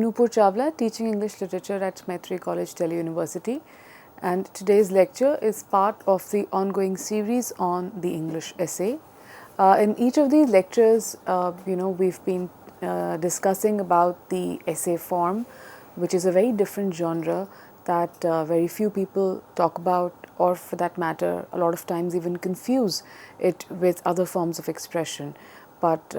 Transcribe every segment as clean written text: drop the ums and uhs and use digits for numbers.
Nupur Chawla, teaching English literature at Maitrey College, Delhi University, and today's lecture is part of the ongoing series on the English essay. In each of these lectures, we've been discussing about the essay form, which is a very different genre that very few people talk about, or for that matter, a lot of times even confuse it with other forms of expression. But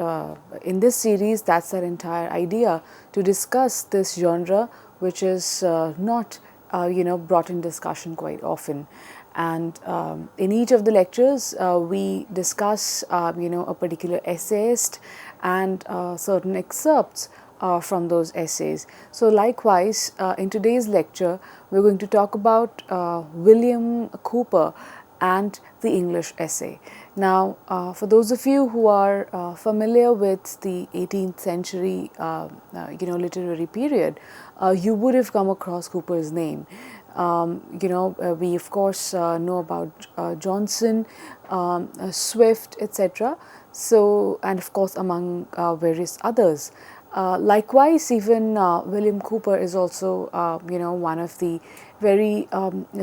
in this series, that's our entire idea, to discuss this genre, which is not brought in discussion quite often. And in each of the lectures, we discuss a particular essayist and certain excerpts from those essays. So likewise, in today's lecture, we're going to talk about William Cowper and the English essay. Now, for those of you who are familiar with the 18th century, literary period, you would have come across Cowper's name. We of course know about Johnson, Swift, etc. So, and of course among various others. Likewise, even William Cowper is also, one of the very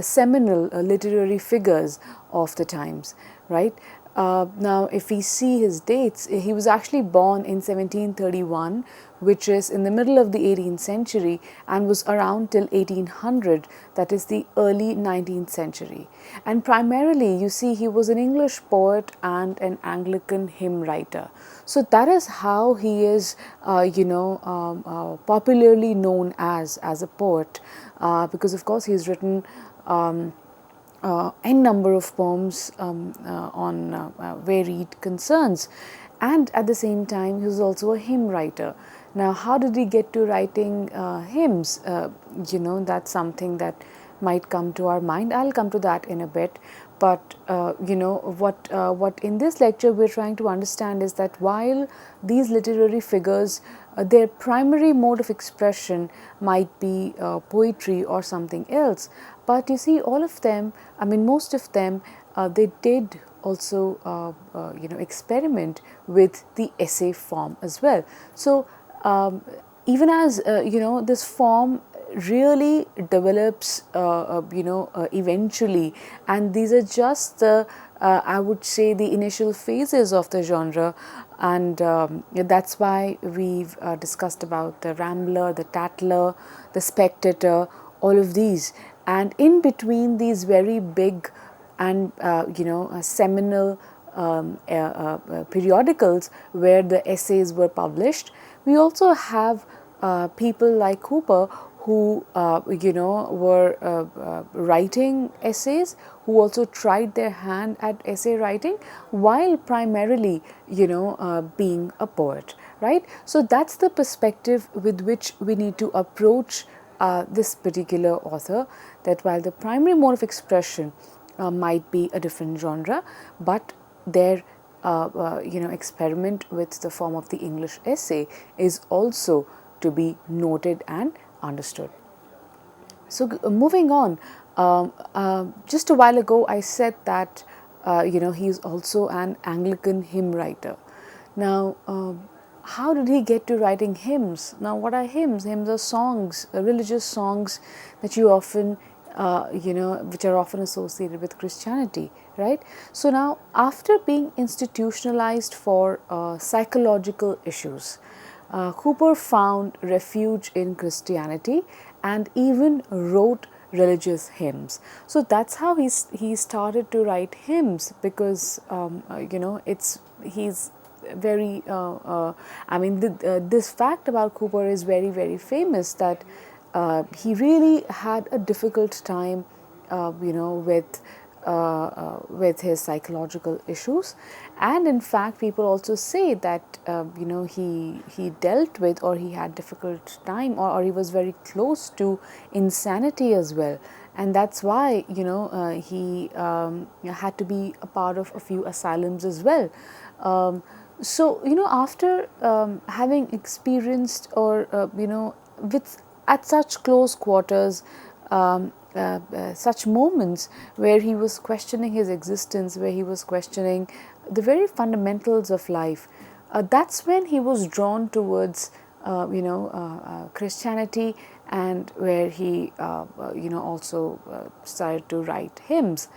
seminal literary figures of the times, right? Now, if we see his dates, he was actually born in 1731, which is in the middle of the 18th century, and was around till 1800, that is the early 19th century. And primarily, you see, he was an English poet and an Anglican hymn writer. So that is how he is, popularly known as a poet, because of course he's written n number of poems on varied concerns, and at the same time he was also a hymn writer. Now, how did he get to writing hymns? That's something that might come to our mind. I'll come to that in a bit. But what in this lecture we're trying to understand is that while these literary figures, their primary mode of expression might be poetry or something else, but you see, all of them, I mean most of them, they did also experiment with the essay form as well. So even as this form really develops eventually, and these are just the I would say the initial phases of the genre, and that's why we've discussed about the Rambler, the Tatler, the Spectator, all of these. And in between these very big and seminal periodicals where the essays were published, we also have people like Cowper who were writing essays, who also tried their hand at essay writing while primarily being a poet, right? So that's the perspective with which we need to approach this particular author, that while the primary mode of expression might be a different genre, but their experiment with the form of the English essay is also to be noted and understood. So moving on, just a while ago I said that he is also an Anglican hymn writer. Now, how did he get to writing hymns? Now, what are hymns? Hymns are songs, religious songs that you often, which are often associated with Christianity, right? So now, after being institutionalized for psychological issues, Cowper found refuge in Christianity and even wrote religious hymns. So that's how he started to write hymns, because he's very this fact about Cowper is very, very famous, that he really had a difficult time with his psychological issues. And in fact, people also say that he dealt with, or he had difficult time, or he was very close to insanity as well. And that's why he had to be a part of a few asylums as well. So after having experienced, or with at such close quarters such moments where he was questioning his existence, where he was questioning the very fundamentals of life, that's when he was drawn towards Christianity, and where he also started to write hymns.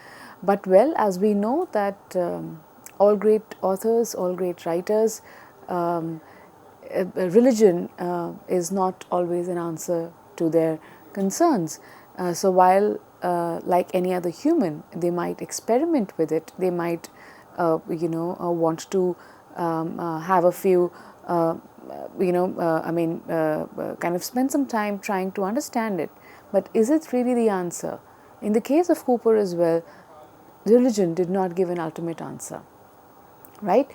But well, as we know that all great authors, all great writers, religion is not always an answer to their concerns. So while like any other human, they might experiment with it, they might want to have a few kind of spend some time trying to understand it. But is it really the answer? In the case of Cowper as well, religion did not give an ultimate answer, right?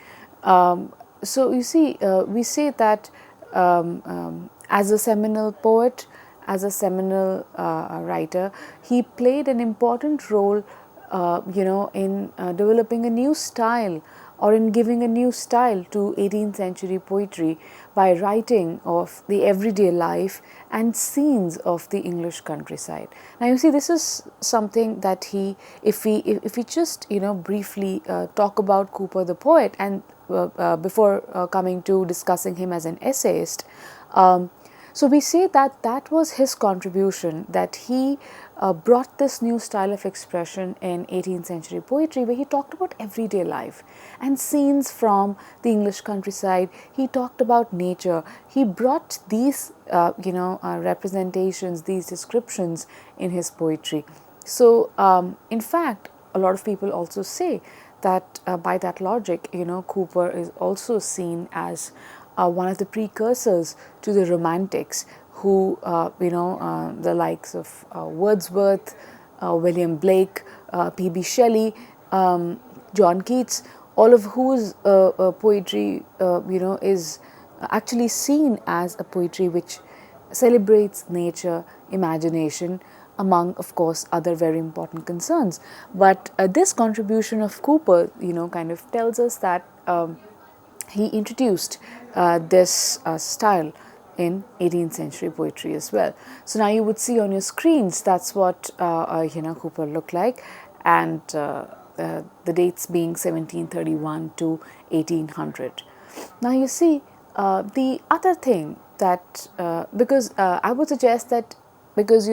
So you see, we say that as a seminal poet, as a seminal writer, he played an important role, in developing a new style, or in giving a new style to 18th century poetry by writing of the everyday life and scenes of the English countryside. Now you see, this is something that if we just briefly talk about Cowper the poet, and before coming to discussing him as an essayist, so we say that that was his contribution, that he brought this new style of expression in 18th century poetry, where he talked about everyday life and scenes from the English countryside. He talked about nature. He brought these representations, these descriptions in his poetry. So in fact, a lot of people also say that by that logic, Cowper is also seen as one of the precursors to the Romantics, who the likes of Wordsworth, William Blake, P.B. Shelley, John Keats, all of whose poetry is actually seen as a poetry which celebrates nature, imagination, among, of course, other very important concerns. But this contribution of Cowper, kind of tells us that he introduced this style in 18th century poetry as well. So now you would see on your screens, that's what Cowper looked like, and the dates being 1731 to 1800. Now you see, the other thing that, because I would suggest that, because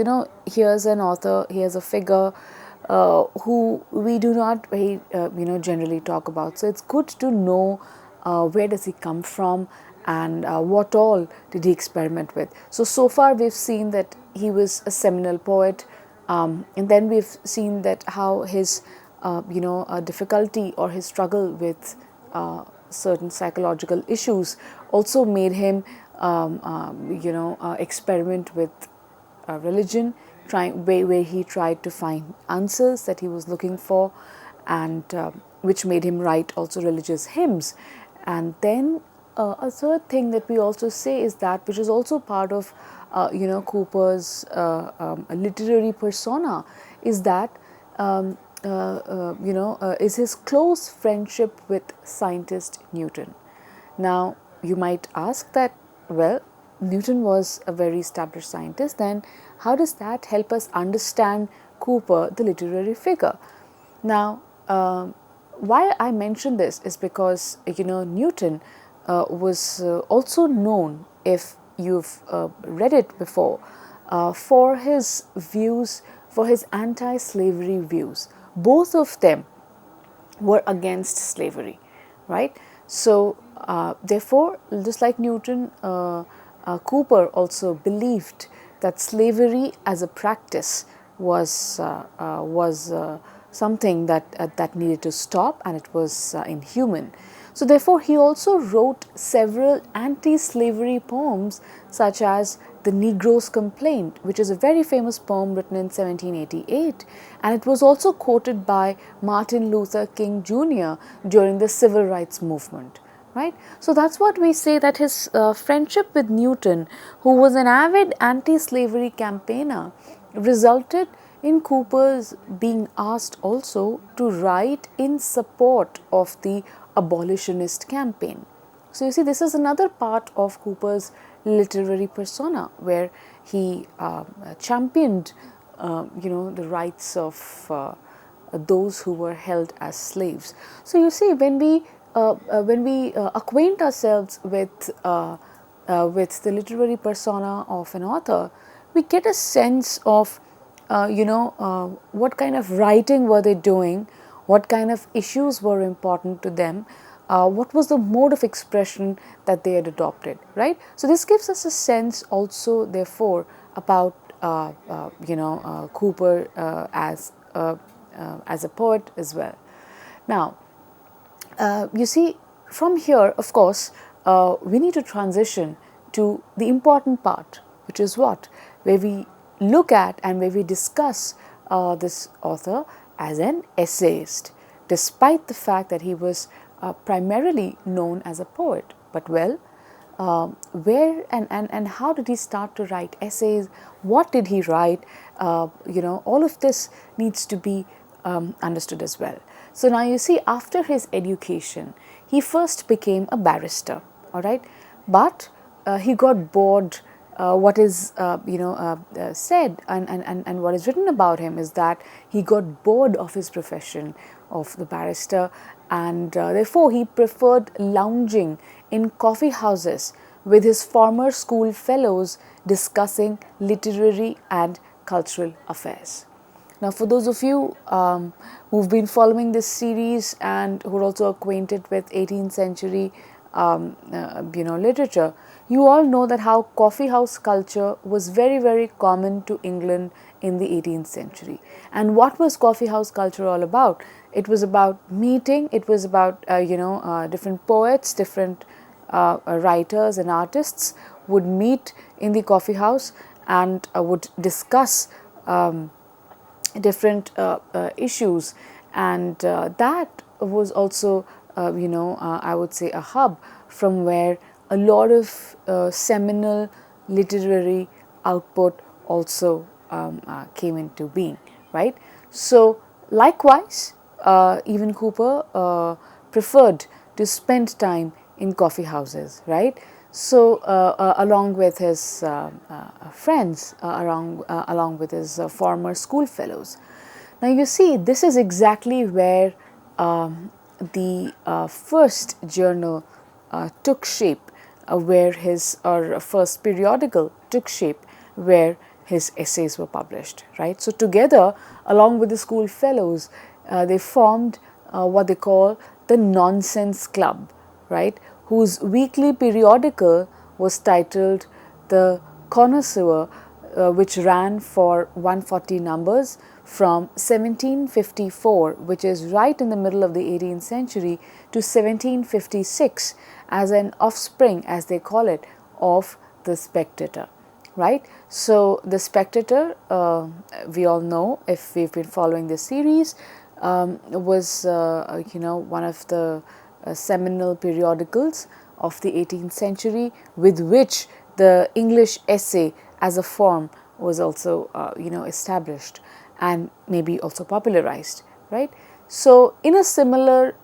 here's an author, here's a figure who we do not very generally talk about. So it's good to know where does he come from, and what all did he experiment with. So far we've seen that he was a seminal poet, and then we've seen that how his difficulty or his struggle with certain psychological issues also made him experiment with religion, where he tried to find answers that he was looking for, and which made him write also religious hymns. And then a third thing that we also say is that, which is also part of Cowper's literary persona, is that is his close friendship with scientist Newton. Now you might ask that, well, Newton was a very established scientist, then how does that help us understand Cowper, the literary figure? Now, why I mention this is because Newton was also known, if you've read it before, for his views, for his anti-slavery views. Both of them were against slavery, right? So therefore, just like Newton, Cowper also believed that slavery as a practice was something that needed to stop, and it was inhuman. So therefore, he also wrote several anti-slavery poems, such as The Negro's Complaint, which is a very famous poem written in 1788, and it was also quoted by Martin Luther King Jr. during the Civil Rights Movement. Right? So that's what we say, that his friendship with Newton, who was an avid anti-slavery campaigner, resulted in Cowper's being asked also to write in support of the abolitionist campaign. So you see, this is another part of Cowper's literary persona, where he championed the rights of those who were held as slaves. So you see, when we acquaint ourselves with with the literary persona of an author, we get a sense of what kind of writing were they doing, what kind of issues were important to them, what was the mode of expression that they had adopted, right. So, this gives us a sense also therefore about Cowper as a poet as well. Now, you see, from here, of course, we need to transition to the important part, which is what? Where we look at and where we discuss this author as an essayist, despite the fact that he was primarily known as a poet. But well, where and how did he start to write essays? What did he write? All of this needs to be understood as well. So now you see, after his education, he first became a barrister, all right, but he got bored. What is said and what is written about him is that he got bored of his profession of the barrister, and therefore he preferred lounging in coffee houses with his former school fellows discussing literary and cultural affairs. Now, for those of you who've been following this series and who are also acquainted with 18th century literature, you all know that how coffee house culture was very, very common to England in the 18th century. And what was coffee house culture all about? It was about meeting, it was about different poets, different writers and artists would meet in the coffee house and would discuss different issues, and that was also I would say a hub from where a lot of seminal literary output also came into being, right. So, likewise, even Cowper preferred to spend time in coffee houses, right. So, along with his friends, along with his former school fellows. Now, you see, this is exactly where the first journal took shape, where his or first periodical took shape, where his essays were published, right. So, together, along with the school fellows, they formed what they call the Nonsense Club, right, whose weekly periodical was titled the Connoisseur, which ran for 140 numbers from 1754, which is right in the middle of the 18th century, to 1756 as an offspring, as they call it, of the Spectator, right. So, the Spectator, we all know if we've been following this series, was one of the seminal periodicals of the 18th century, with which the English essay as a form was also established and maybe also popularized, right. So, in a similar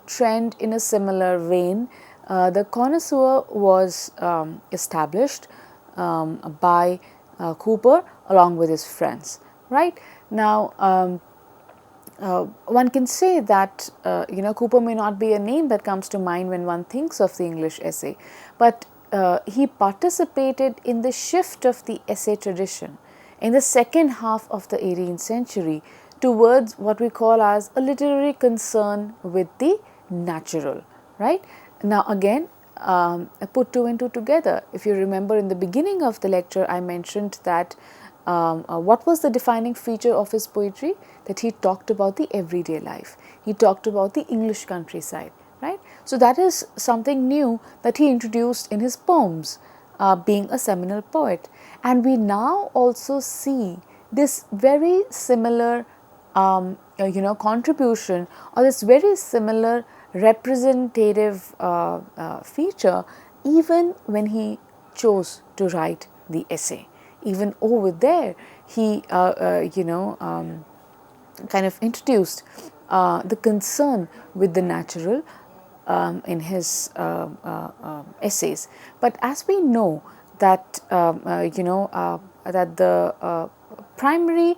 trend, in a similar vein, the Connoisseur was established by Cowper along with his friends, right. Now, one can say that Cowper may not be a name that comes to mind when one thinks of the English essay, but he participated in the shift of the essay tradition in the second half of the 18th century towards what we call as a literary concern with the natural, right. Now, again, put two and two together. If you remember, in the beginning of the lecture, I mentioned that what was the defining feature of his poetry? That he talked about the everyday life. He talked about the English countryside, right. So, that is something new that he introduced in his poems, being a seminal poet. And we now also see this very similar contribution, or this very similar representative feature even when he chose to write the essay. Even over there, he kind of introduced the concern with the natural in his essays. But as we know that that the primary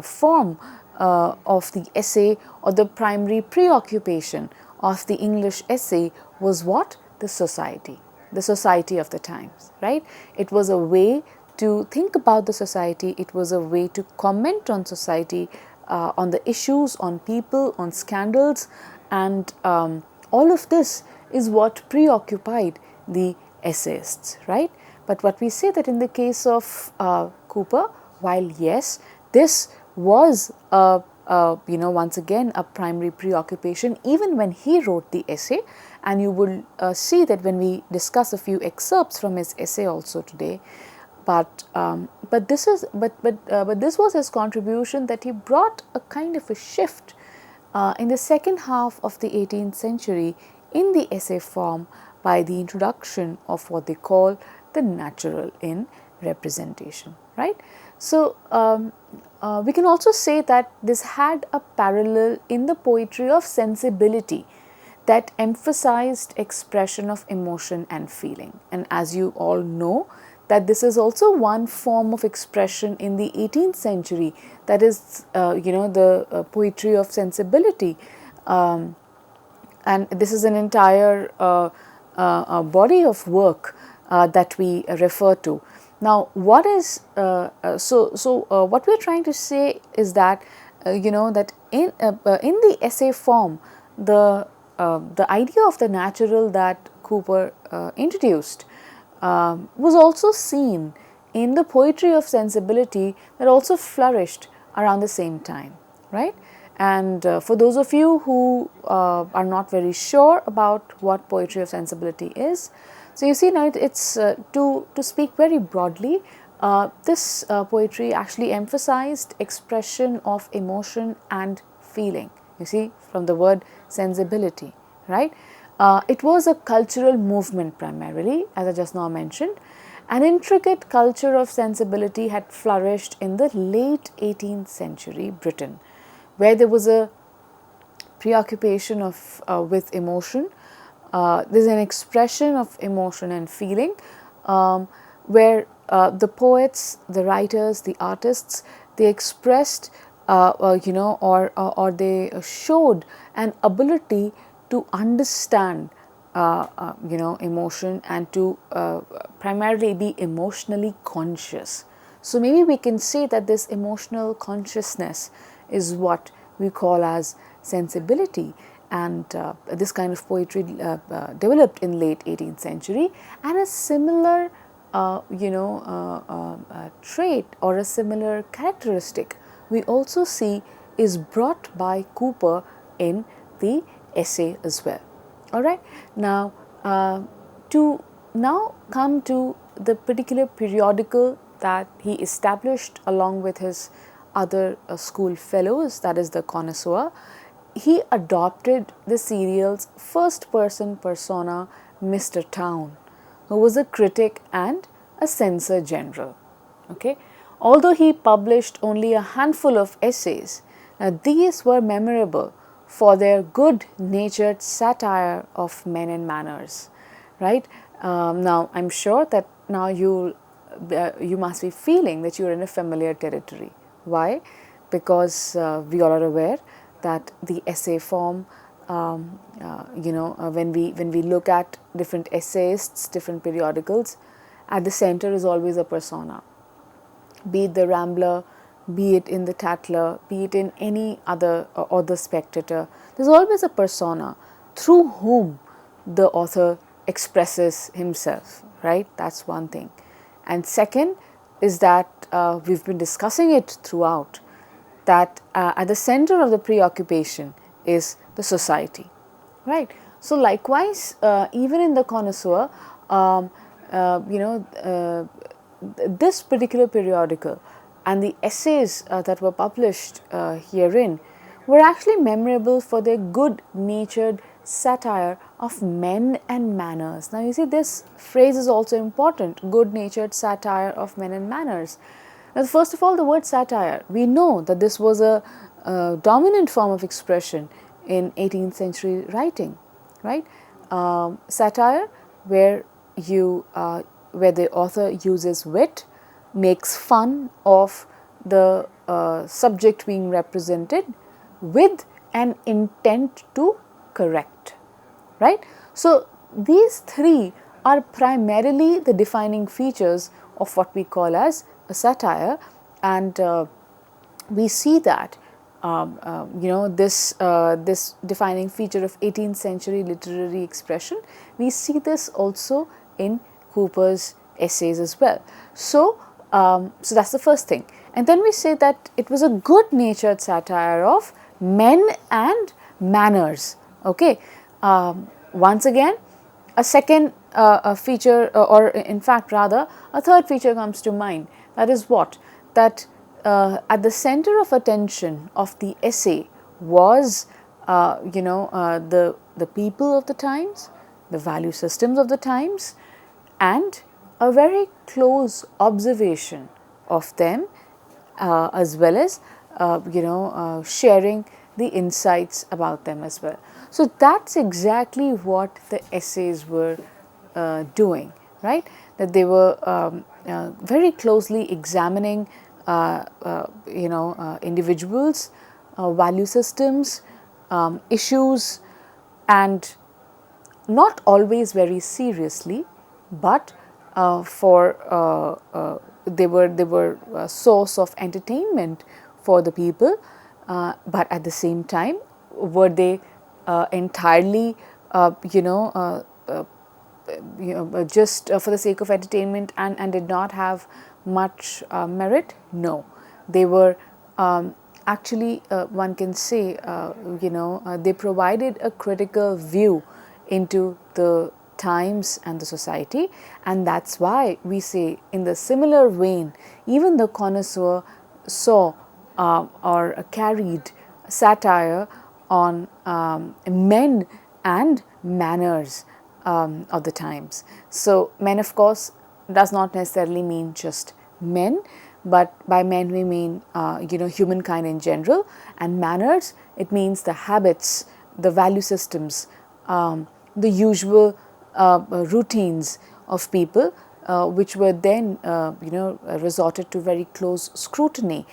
form of the essay, or the primary preoccupation of the English essay, was what? The society, the society of the times, right? It was a way to think about the society, it was a way to comment on society, on the issues, on people, on scandals, and all of this is what preoccupied the essayists, right? But what we say that in the case of Cowper, while yes, this was once again a primary preoccupation even when he wrote the essay, and you will see that when we discuss a few excerpts from his essay also today. But this was his contribution, that he brought a kind of a shift in the second half of the 18th century in the essay form by the introduction of what they call the natural in representation, right? So we can also say that this had a parallel in the poetry of sensibility that emphasized expression of emotion and feeling. And as you all know, that this is also one form of expression in the 18th century, that is the poetry of sensibility, and this is an entire body of work that we refer to. Now, what is what we are trying to say is that that in the essay form, the idea of the natural that Cowper introduced was also seen in the poetry of sensibility that also flourished around the same time, right? And for those of you who are not very sure about what poetry of sensibility is, so you see now it's to speak very broadly, this poetry actually emphasized expression of emotion and feeling, you see, from the word sensibility, right? It was a cultural movement primarily, as I just now mentioned. An intricate culture of sensibility had flourished in the late 18th century Britain, where there was a preoccupation of with emotion. There's an expression of emotion and feeling, where the poets, the writers, the artists, they expressed or they showed an ability to understand emotion and to primarily be emotionally conscious. So maybe we can say that this emotional consciousness is what we call as sensibility, and this kind of poetry developed in late 18th century, and a similar trait or a similar characteristic we also see is brought by Cowper in the essay as well. All right. Now, to now come to the particular periodical that he established along with his other school fellows, that is the Connoisseur. He adopted the serial's first person persona, Mr. Town, who was a critic and a censor general. Okay. Although he published only a handful of essays, these were memorable for their good-natured satire of men and manners, right? Now, I'm sure that now you must be feeling that you're in a familiar territory. Why? Because we all are aware that the essay form, when we look at different essayists, different periodicals, at the center is always a persona. Be it the Rambler, be it in the Tatler, be it in any other or the Spectator, there's always a persona through whom the author expresses himself, right? That's one thing. And second is that we've been discussing it throughout, that at the center of the preoccupation is the society, right? So likewise, even in the Connoisseur, this particular periodical and the essays that were published herein were actually memorable for their good-natured satire of men and manners. Now, you see, this phrase is also important, good-natured satire of men and manners. Now, first of all, the word satire, we know that this was a dominant form of expression in 18th century writing, right? Satire, where the author uses wit, makes fun of the subject being represented with an intent to correct, right? So, these three are primarily the defining features of what we call as a satire, and we see that this defining feature of 18th century literary expression, we see this also in Cowper's essays as well. So, so that's the first thing. And then we say that it was a good natured satire of men and manners. Okay. Once again, a second feature, or in fact rather a third feature comes to mind. That is what? That at the center of attention of the essay was the people of the times, the value systems of the times, and a very close observation of them, as well as sharing the insights about them as well. So that's exactly what the essays were doing, right? That they were very closely examining individuals, value systems, issues, and not always very seriously, but they were a source of entertainment for the people, but at the same time, were they entirely just for the sake of entertainment and did not have much merit? No, they were actually, one can say, they provided a critical view into the times and the society, and that's why we say, in the similar vein, even the Connoisseur saw or carried satire on men and manners of the times. So, men, of course, does not necessarily mean just men, but by men we mean humankind in general, and manners, it means the habits, the value systems, the usual routines of people, which were then resorted to very close scrutiny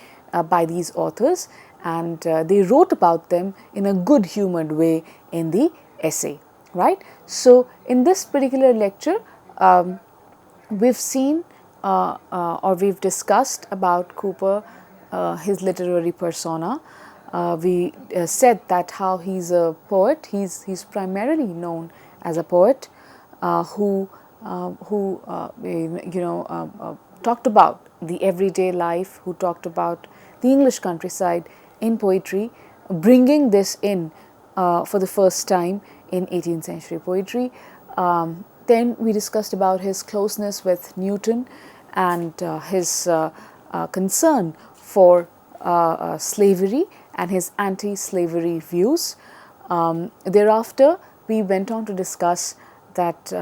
by these authors, and they wrote about them in a good humored way in the essay, right. So, in this particular lecture, we've seen or we've discussed about Cowper, his literary persona. We said that how he's a poet, he's primarily known as a poet who talked about the everyday life, who talked about the English countryside in poetry, bringing this in for the first time in 18th century poetry. Then we discussed about his closeness with Newton and his concern for slavery and his anti-slavery views. Thereafter, we went on to discuss that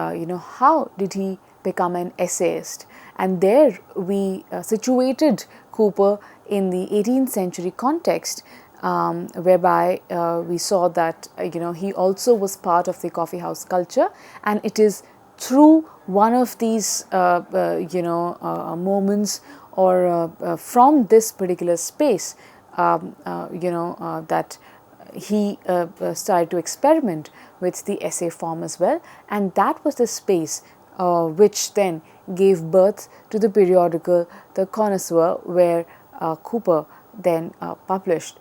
how did he become an essayist, and there we situated Cowper in the 18th century context, whereby we saw that he also was part of the coffee house culture, and it is through one of these moments or from this particular space that he started to experiment with the essay form as well, and that was the space which then gave birth to the periodical The Connoisseur, where Cowper then published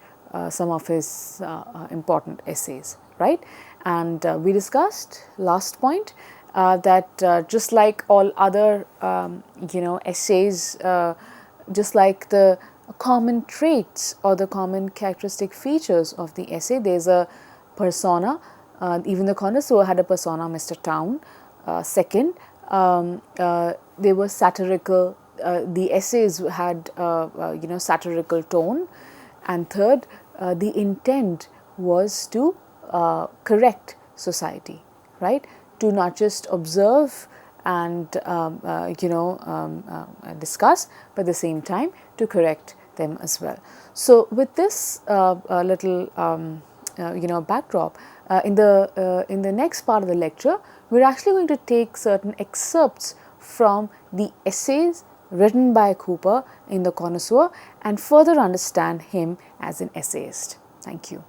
some of his important essays, right. And we discussed, last point, that just like all other essays, just like the common traits or the common characteristic features of the essay, there is a persona. Even the Connoisseur had a persona, Mr. Town. Second, they were satirical. The essays had satirical tone. And third, the intent was to correct society, right? To not just observe and discuss, but at the same time to correct them as well. So, with this little backdrop, in the next part of the lecture, we are actually going to take certain excerpts from the essays written by Cowper in The Connoisseur and further understand him as an essayist. Thank you.